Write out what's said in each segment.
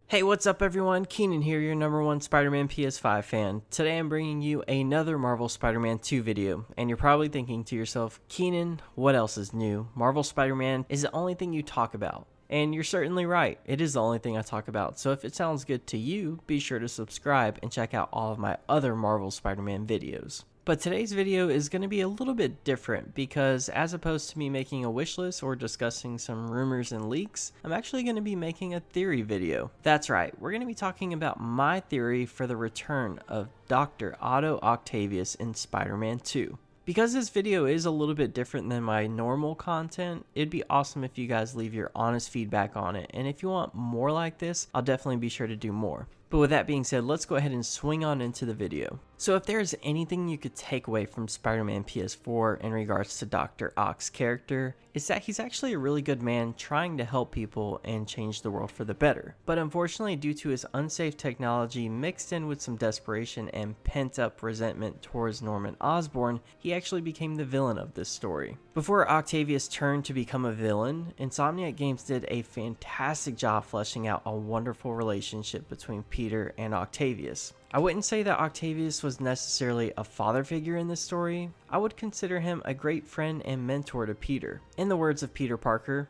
Hey, what's up everyone? Keenan here, your #1 Spider-Man PS5 fan. Today I'm bringing you another Marvel Spider-Man 2 video, and you're probably thinking to yourself, Keenan, what else is new? Marvel Spider-Man is the only thing you talk about. And you're certainly right, it is the only thing I talk about, so if it sounds good to you, be sure to subscribe and check out all of my other Marvel Spider-Man videos. But today's video is going to be a little bit different because as opposed to me making a wish list or discussing some rumors and leaks, I'm actually going to be making a theory video. That's right, we're going to be talking about my theory for the return of Dr. Otto Octavius in Spider-Man 2. Because this video is a little bit different than my normal content, it'd be awesome if you guys leave your honest feedback on it, and if you want more like this, I'll definitely be sure to do more. But with that being said, let's go ahead and swing on into the video. So if there is anything you could take away from Spider-Man PS4 in regards to Dr. Ock's character, it's that he's actually a really good man trying to help people and change the world for the better. But unfortunately, due to his unsafe technology mixed in with some desperation and pent-up resentment towards Norman Osborn, he actually became the villain of this story. Before Octavius turned to become a villain, Insomniac Games did a fantastic job fleshing out a wonderful relationship between Peter and Octavius. I wouldn't say that Octavius was necessarily a father figure in this story. I would consider him a great friend and mentor to Peter. In the words of Peter Parker,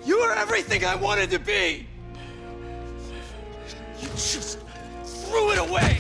"You are everything I wanted to be! You just threw it away!"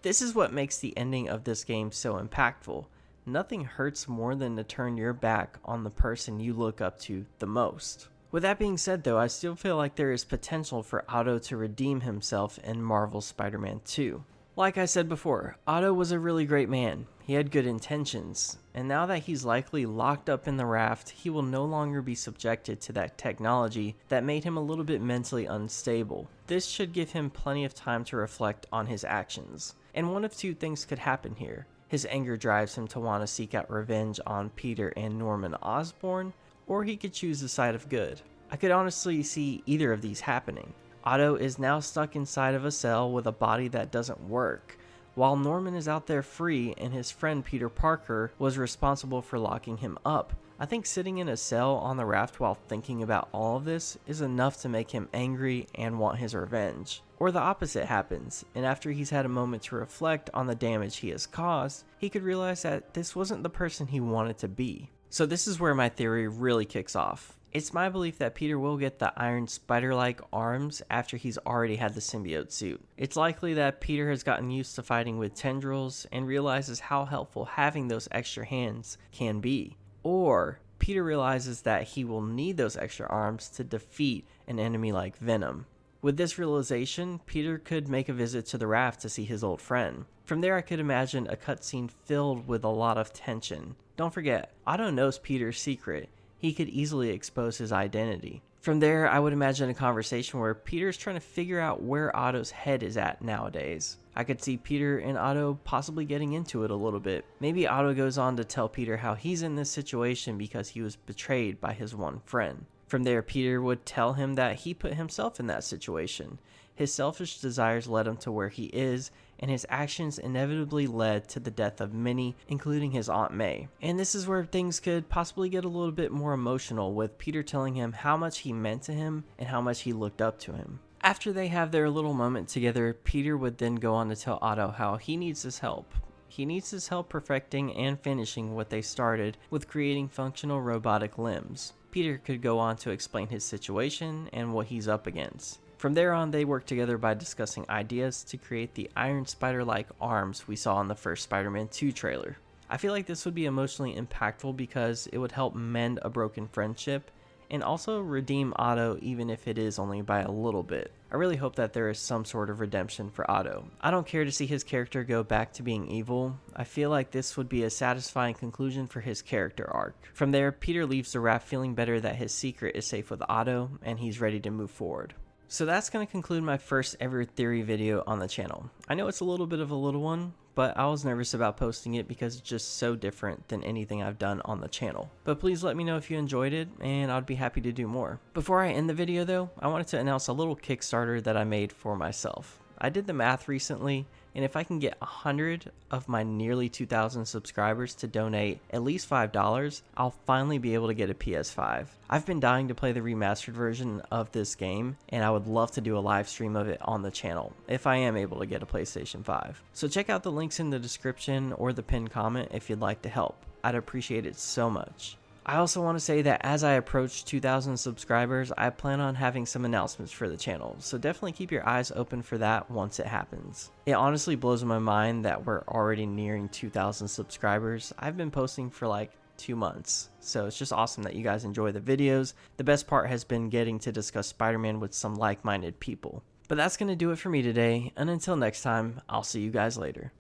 This is what makes the ending of this game so impactful. Nothing hurts more than to turn your back on the person you look up to the most. With that being said though, I still feel like there is potential for Otto to redeem himself in Marvel's Spider-Man 2. Like I said before, Otto was a really great man. He had good intentions, and now that he's likely locked up in the raft, he will no longer be subjected to that technology that made him a little bit mentally unstable. This should give him plenty of time to reflect on his actions. And one of two things could happen here. His anger drives him to want to seek out revenge on Peter and Norman Osborn, or he could choose the side of good. I could honestly see either of these happening. Otto is now stuck inside of a cell with a body that doesn't work, while Norman is out there free and his friend Peter Parker was responsible for locking him up. I think sitting in a cell on the raft while thinking about all of this is enough to make him angry and want his revenge. Or the opposite happens, and after he's had a moment to reflect on the damage he has caused, he could realize that this wasn't the person he wanted to be. So this is where my theory really kicks off. It's my belief that Peter will get the iron spider-like arms after he's already had the symbiote suit. It's likely that Peter has gotten used to fighting with tendrils and realizes how helpful having those extra hands can be. Or Peter realizes that he will need those extra arms to defeat an enemy like Venom. With this realization, Peter could make a visit to the raft to see his old friend. From there I could imagine a cutscene filled with a lot of tension. Don't forget, Otto knows Peter's secret. He could easily expose his identity. From there, I would imagine a conversation where Peter's trying to figure out where Otto's head is at nowadays. I could see Peter and Otto possibly getting into it a little bit. Maybe Otto goes on to tell Peter how he's in this situation because he was betrayed by his one friend. From there, Peter would tell him that he put himself in that situation. His selfish desires led him to where he is, and his actions inevitably led to the death of many, including his Aunt May. And this is where things could possibly get a little bit more emotional, with Peter telling him how much he meant to him and how much he looked up to him. After they have their little moment together, Peter would then go on to tell Otto how he needs his help. He needs his help perfecting and finishing what they started with creating functional robotic limbs. Peter could go on to explain his situation and what he's up against. From there on, they work together by discussing ideas to create the iron spider-like arms we saw in the first Spider-Man 2 trailer. I feel like this would be emotionally impactful because it would help mend a broken friendship and also redeem Otto, even if it is only by a little bit. I really hope that there is some sort of redemption for Otto. I don't care to see his character go back to being evil. I feel like this would be a satisfying conclusion for his character arc. From there, Peter leaves the raft feeling better that his secret is safe with Otto and he's ready to move forward. So that's going to conclude my first ever theory video on the channel. I know it's a little bit of a little one, but I was nervous about posting it because it's just so different than anything I've done on the channel. But please let me know if you enjoyed it, and I'd be happy to do more. Before I end the video though, I wanted to announce a little Kickstarter that I made for myself. I did the math recently, and if I can get 100 of my nearly 2,000 subscribers to donate at least $5, I'll finally be able to get a PS5. I've been dying to play the remastered version of this game, and I would love to do a live stream of it on the channel if I am able to get a PlayStation 5. So check out the links in the description or the pinned comment if you'd like to help. I'd appreciate it so much. I also want to say that as I approach 2,000 subscribers, I plan on having some announcements for the channel, so definitely keep your eyes open for that once it happens. It honestly blows my mind that we're already nearing 2,000 subscribers. I've been posting for like 2 months, so it's just awesome that you guys enjoy the videos. The best part has been getting to discuss Spider-Man with some like-minded people. But that's going to do it for me today, and until next time, I'll see you guys later.